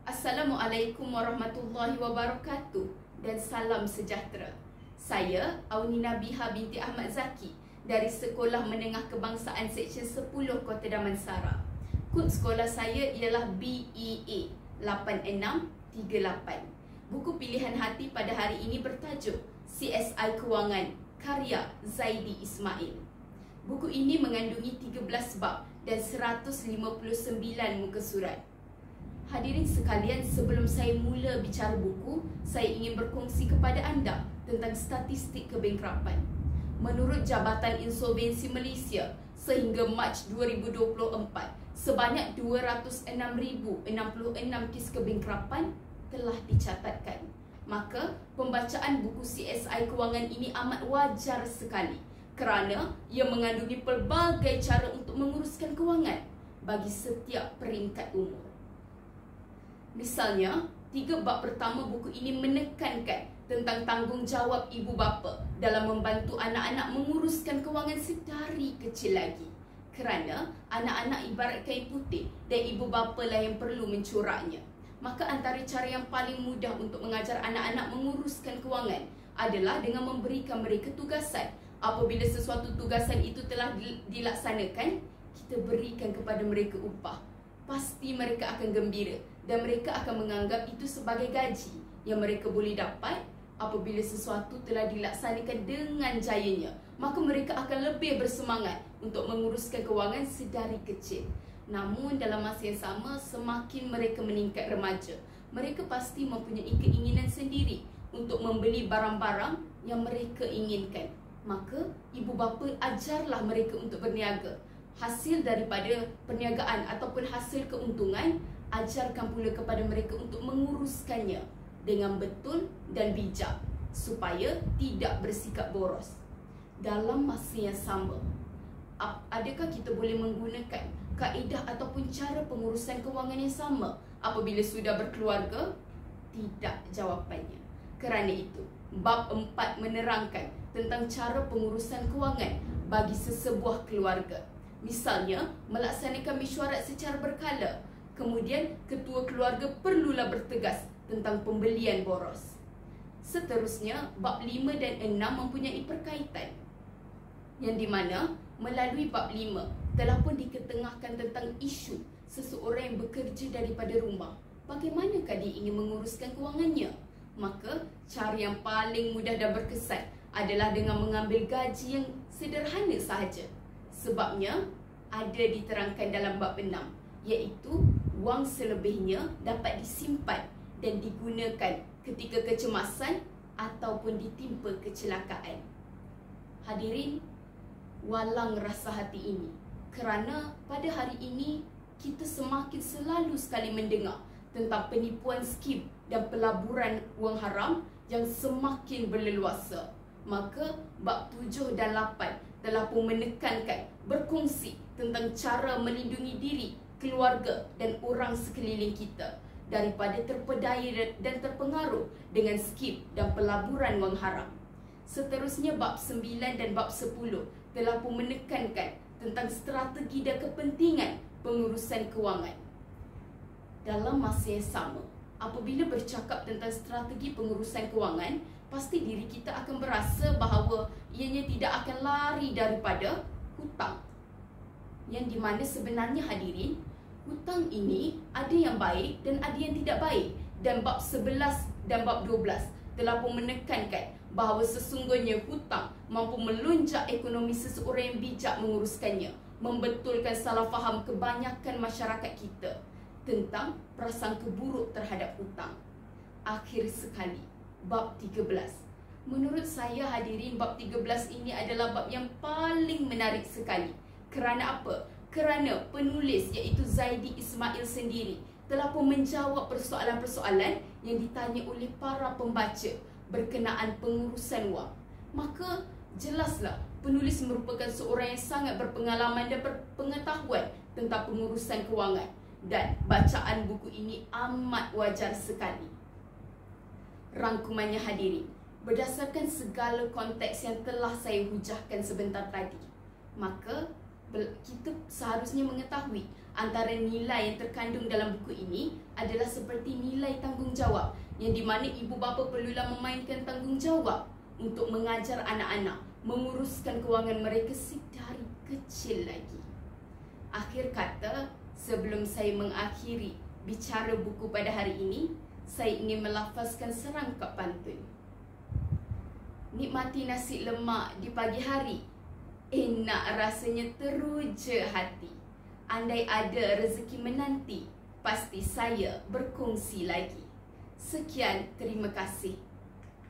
Assalamualaikum warahmatullahi wabarakatuh dan salam sejahtera. Saya Aunina Biha binti Ahmad Zaki dari Sekolah Menengah Kebangsaan Seksyen 10 Kota Damansara. Kod sekolah saya ialah BEA 8638. Buku pilihan hati pada hari ini bertajuk CSI Kewangan karya Zaidi Ismail. Buku ini mengandungi 13 bab dan 159 muka surat. Hadirin sekalian, sebelum saya mula bicara buku, saya ingin berkongsi kepada anda tentang statistik kebangkrapan. Menurut Jabatan Insolvensi Malaysia, sehingga Mac 2024, sebanyak 206,066 kes kebangkrapan telah dicatatkan. Maka, pembacaan buku CSI Kewangan ini amat wajar sekali kerana ia mengandungi pelbagai cara untuk menguruskan kewangan bagi setiap peringkat umur. Misalnya, 3 bab pertama buku ini menekankan tentang tanggungjawab ibu bapa dalam membantu anak-anak menguruskan kewangan sedari kecil lagi. Kerana anak-anak ibarat kain putih dan ibu bapa lah yang perlu mencoraknya. Maka antara cara yang paling mudah untuk mengajar anak-anak menguruskan kewangan adalah dengan memberikan mereka tugasan. Apabila sesuatu tugasan itu telah dilaksanakan, kita berikan kepada mereka upah. Pasti mereka akan gembira dan mereka akan menganggap itu sebagai gaji yang mereka boleh dapat apabila sesuatu telah dilaksanakan dengan jayanya. Maka mereka akan lebih bersemangat untuk menguruskan kewangan sedari kecil. Namun dalam masa yang sama, semakin mereka meningkat remaja, mereka pasti mempunyai keinginan sendiri untuk membeli barang-barang yang mereka inginkan. Maka ibu bapa ajarlah mereka untuk berniaga. Hasil daripada perniagaan ataupun hasil keuntungan, ajarkan pula kepada mereka untuk menguruskannya dengan betul dan bijak supaya tidak bersikap boros. Dalam masa yang sama, adakah kita boleh menggunakan kaedah ataupun cara pengurusan kewangan yang sama apabila sudah berkeluarga? Tidak jawapannya. Kerana itu, bab 4 menerangkan tentang cara pengurusan kewangan bagi sesebuah keluarga. Misalnya, melaksanakan mesyuarat secara berkala. Kemudian, ketua keluarga perlulah bertegas tentang pembelian boros. Seterusnya, bab 5 dan 6 mempunyai perkaitan. Yang di mana, melalui bab 5, telah pun diketengahkan tentang isu seseorang yang bekerja daripada rumah. Bagaimanakah dia ingin menguruskan kewangannya? Maka, cara yang paling mudah dan berkesan adalah dengan mengambil gaji yang sederhana sahaja. Sebabnya ada diterangkan dalam bab 6, iaitu wang selebihnya dapat disimpan dan digunakan ketika kecemasan ataupun ditimpa kecelakaan. Hadirin, walang rasa hati ini kerana pada hari ini kita semakin selalu sekali mendengar tentang penipuan skim dan pelaburan wang haram yang semakin berleluasa. Maka bab 7 dan 8 telah pun menekankan, berkongsi tentang cara melindungi diri, keluarga dan orang sekeliling kita daripada terpedaya dan terpengaruh dengan skim dan pelaburan wang haram. Seterusnya bab 9 dan bab 10 telah pun menekankan tentang strategi dan kepentingan pengurusan kewangan. Dalam masa yang sama, apabila bercakap tentang strategi pengurusan kewangan, pasti diri kita akan berasa bahawa ianya tidak akan lari daripada hutang. Yang di mana sebenarnya hadirin, hutang ini ada yang baik dan ada yang tidak baik. Dan bab 11 dan bab 12 telah pun menekankan bahawa sesungguhnya hutang mampu melunjak ekonomi seseorang yang bijak menguruskannya, membetulkan salah faham kebanyakan masyarakat kita tentang prasangka buruk terhadap hutang. Akhir sekali, bab 13. Menurut saya hadirin, bab 13 ini adalah bab yang paling menarik sekali. Kerana apa? Kerana penulis iaitu Zaidi Ismail sendiri telah pun menjawab persoalan-persoalan yang ditanya oleh para pembaca berkenaan pengurusan wang. Maka jelaslah penulis merupakan seorang yang sangat berpengalaman dan berpengetahuan tentang pengurusan kewangan. Dan bacaan buku ini amat wajar sekali. Rangkumannya hadirin, berdasarkan segala konteks yang telah saya hujahkan sebentar tadi, maka kita seharusnya mengetahui antara nilai yang terkandung dalam buku ini adalah seperti nilai tanggungjawab, yang di mana ibu bapa perlulah memainkan tanggungjawab untuk mengajar anak-anak menguruskan kewangan mereka sedari kecil lagi. Akhir kata, sebelum saya mengakhiri bicara buku pada hari ini, saya ingin melafazkan serangkap pantun. Nikmati nasi lemak di pagi hari, enak rasanya teruja hati. Andai ada rezeki menanti, pasti saya berkongsi lagi. Sekian, terima kasih.